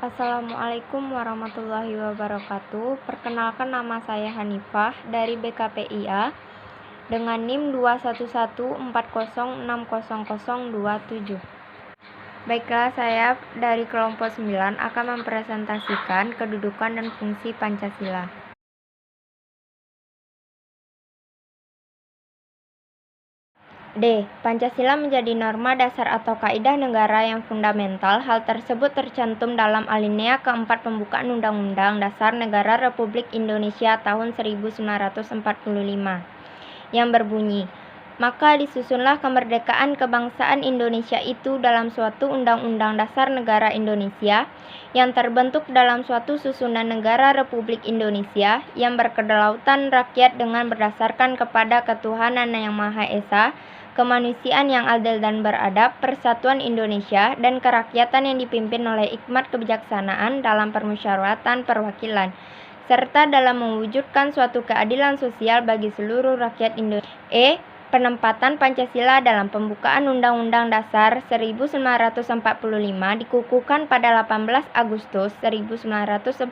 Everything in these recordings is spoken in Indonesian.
Assalamualaikum warahmatullahi wabarakatuh. Perkenalkan, nama saya Hanifah dari BKPIA dengan NIM 21140600027. Baiklah, saya dari kelompok 9 akan mempresentasikan kedudukan dan fungsi Pancasila. D. Pancasila menjadi norma dasar atau kaidah negara yang fundamental. Hal tersebut tercantum dalam alinea keempat pembukaan Undang-Undang Dasar Negara Republik Indonesia tahun 1945 yang berbunyi, maka disusunlah kemerdekaan kebangsaan Indonesia itu dalam suatu Undang-Undang Dasar Negara Indonesia yang terbentuk dalam suatu susunan negara Republik Indonesia yang berkedaulatan rakyat dengan berdasarkan kepada ketuhanan yang Maha Esa, kemanusiaan yang adil dan beradab, persatuan Indonesia, dan kerakyatan yang dipimpin oleh hikmat kebijaksanaan dalam permusyawaratan perwakilan, serta dalam mewujudkan suatu keadilan sosial bagi seluruh rakyat Indonesia. E. Penempatan Pancasila dalam pembukaan Undang-Undang Dasar 1945 dikukuhkan pada 18 Agustus 1945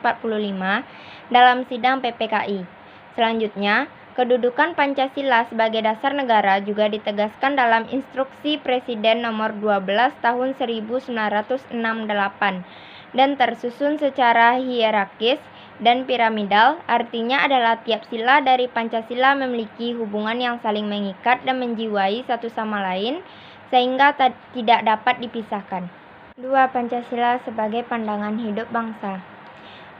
dalam sidang PPKI. Selanjutnya, kedudukan Pancasila sebagai dasar negara juga ditegaskan dalam Instruksi Presiden Nomor 12 Tahun 1968 dan tersusun secara hierarkis dan piramidal. Artinya adalah tiap sila dari Pancasila memiliki hubungan yang saling mengikat dan menjiwai satu sama lain sehingga tidak dapat dipisahkan. 2. Pancasila sebagai pandangan hidup bangsa.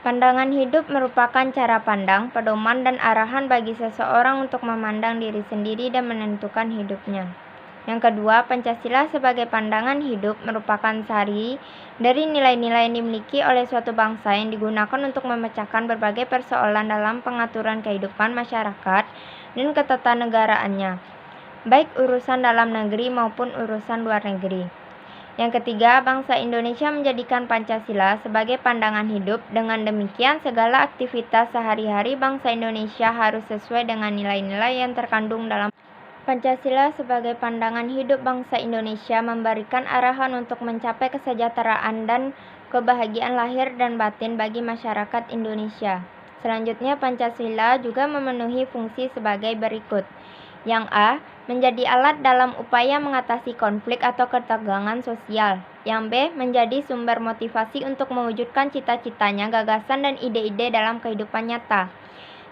Pandangan hidup merupakan cara pandang, pedoman, dan arahan bagi seseorang untuk memandang diri sendiri dan menentukan hidupnya. Yang kedua, Pancasila sebagai pandangan hidup merupakan sari dari nilai-nilai yang dimiliki oleh suatu bangsa yang digunakan untuk memecahkan berbagai persoalan dalam pengaturan kehidupan masyarakat dan ketetanegaraannya, baik urusan dalam negeri maupun urusan luar negeri. Yang ketiga, bangsa Indonesia menjadikan Pancasila sebagai pandangan hidup. Dengan demikian, segala aktivitas sehari-hari bangsa Indonesia harus sesuai dengan nilai-nilai yang terkandung dalam Pancasila. Sebagai pandangan hidup bangsa Indonesia memberikan arahan untuk mencapai kesejahteraan dan kebahagiaan lahir dan batin bagi masyarakat Indonesia. Selanjutnya, Pancasila juga memenuhi fungsi sebagai berikut. Yang A. Menjadi alat dalam upaya mengatasi konflik atau ketegangan sosial. Yang B. Menjadi sumber motivasi untuk mewujudkan cita-citanya, gagasan, dan ide-ide dalam kehidupan nyata.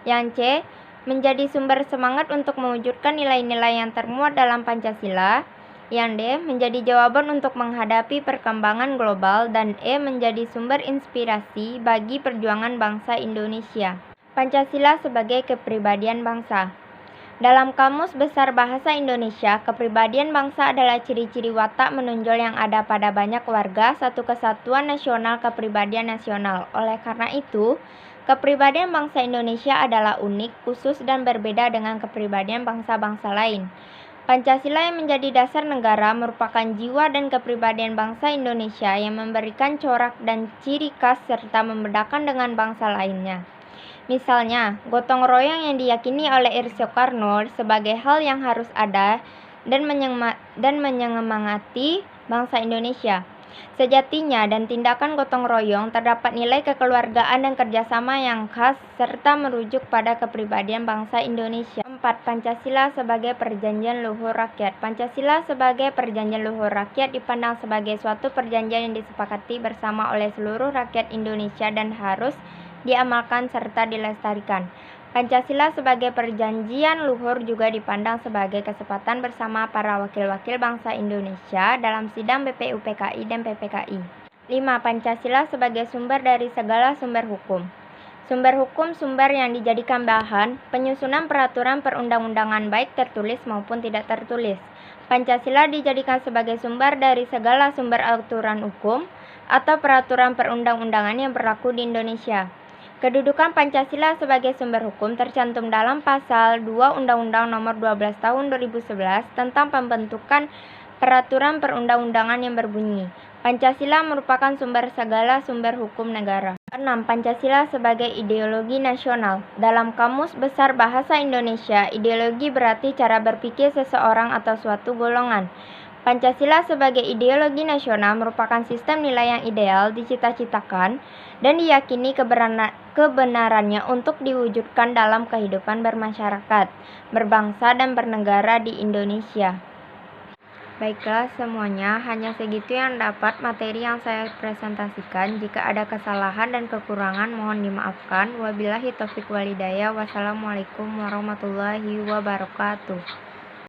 Yang C. Menjadi sumber semangat untuk mewujudkan nilai-nilai yang termuat dalam Pancasila. Yang D. Menjadi jawaban untuk menghadapi perkembangan global. Dan E. Menjadi sumber inspirasi bagi perjuangan bangsa Indonesia. Pancasila sebagai kepribadian bangsa. Dalam Kamus Besar Bahasa Indonesia, kepribadian bangsa adalah ciri-ciri watak menonjol yang ada pada banyak warga, satu kesatuan nasional, kepribadian nasional. Oleh karena itu, kepribadian bangsa Indonesia adalah unik, khusus, dan berbeda dengan kepribadian bangsa-bangsa lain. Pancasila yang menjadi dasar negara merupakan jiwa dan kepribadian bangsa Indonesia yang memberikan corak dan ciri khas serta membedakan dengan bangsa lainnya. Misalnya, gotong royong yang diyakini oleh R. Soekarno sebagai hal yang harus ada dan menyemangati bangsa Indonesia. Sejatinya dan tindakan gotong royong terdapat nilai kekeluargaan dan kerjasama yang khas serta merujuk pada kepribadian bangsa Indonesia. 4. Pancasila sebagai perjanjian luhur rakyat. Pancasila sebagai perjanjian luhur rakyat dipandang sebagai suatu perjanjian yang disepakati bersama oleh seluruh rakyat Indonesia dan harus diamalkan serta dilestarikan. Pancasila sebagai perjanjian luhur juga dipandang sebagai kesepakatan bersama para wakil-wakil bangsa Indonesia dalam sidang BPUPKI dan PPKI. 5. Pancasila sebagai sumber dari segala sumber hukum. Sumber hukum sumber yang dijadikan bahan penyusunan peraturan perundang-undangan baik tertulis maupun tidak tertulis. Pancasila dijadikan sebagai sumber dari segala sumber aturan hukum atau peraturan perundang-undangan yang berlaku di Indonesia. Kedudukan Pancasila sebagai sumber hukum tercantum dalam Pasal 2 Undang-Undang Nomor 12 Tahun 2011 tentang pembentukan peraturan perundang-undangan yang berbunyi, Pancasila merupakan sumber segala sumber hukum negara. 6. Pancasila sebagai ideologi nasional. Dalam Kamus Besar Bahasa Indonesia, ideologi berarti cara berpikir seseorang atau suatu golongan. Pancasila sebagai ideologi nasional merupakan sistem nilai yang ideal dicita-citakan dan diyakini kebenarannya untuk diwujudkan dalam kehidupan bermasyarakat, berbangsa, dan bernegara di Indonesia. Baiklah semuanya, hanya segitu yang dapat materi yang saya presentasikan. Jika ada kesalahan dan kekurangan mohon dimaafkan. Wabillahi taufiq walhidayah. Wassalamualaikum warahmatullahi wabarakatuh.